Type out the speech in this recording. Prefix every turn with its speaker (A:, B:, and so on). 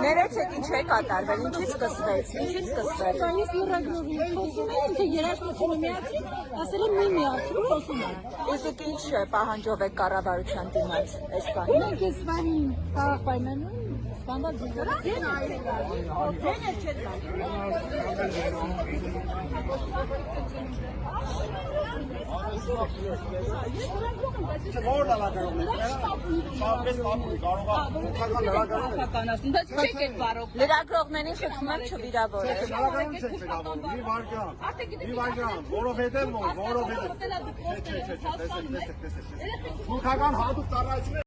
A: Ներեցեք ինչ է կատարվել, ինչից սկսվեց, երաժշտությունը միացրի, ասել եմ մի միացրու, խոսում եմ։ Իսկ ինչ պահանջով եք կառավարության դիմաց այս բանը։ Մենք այս բանի կարող պայմանում Սպանված զինվորը լրագրողներին խնդրում եմ չվիրավորել։
B: Որովհետև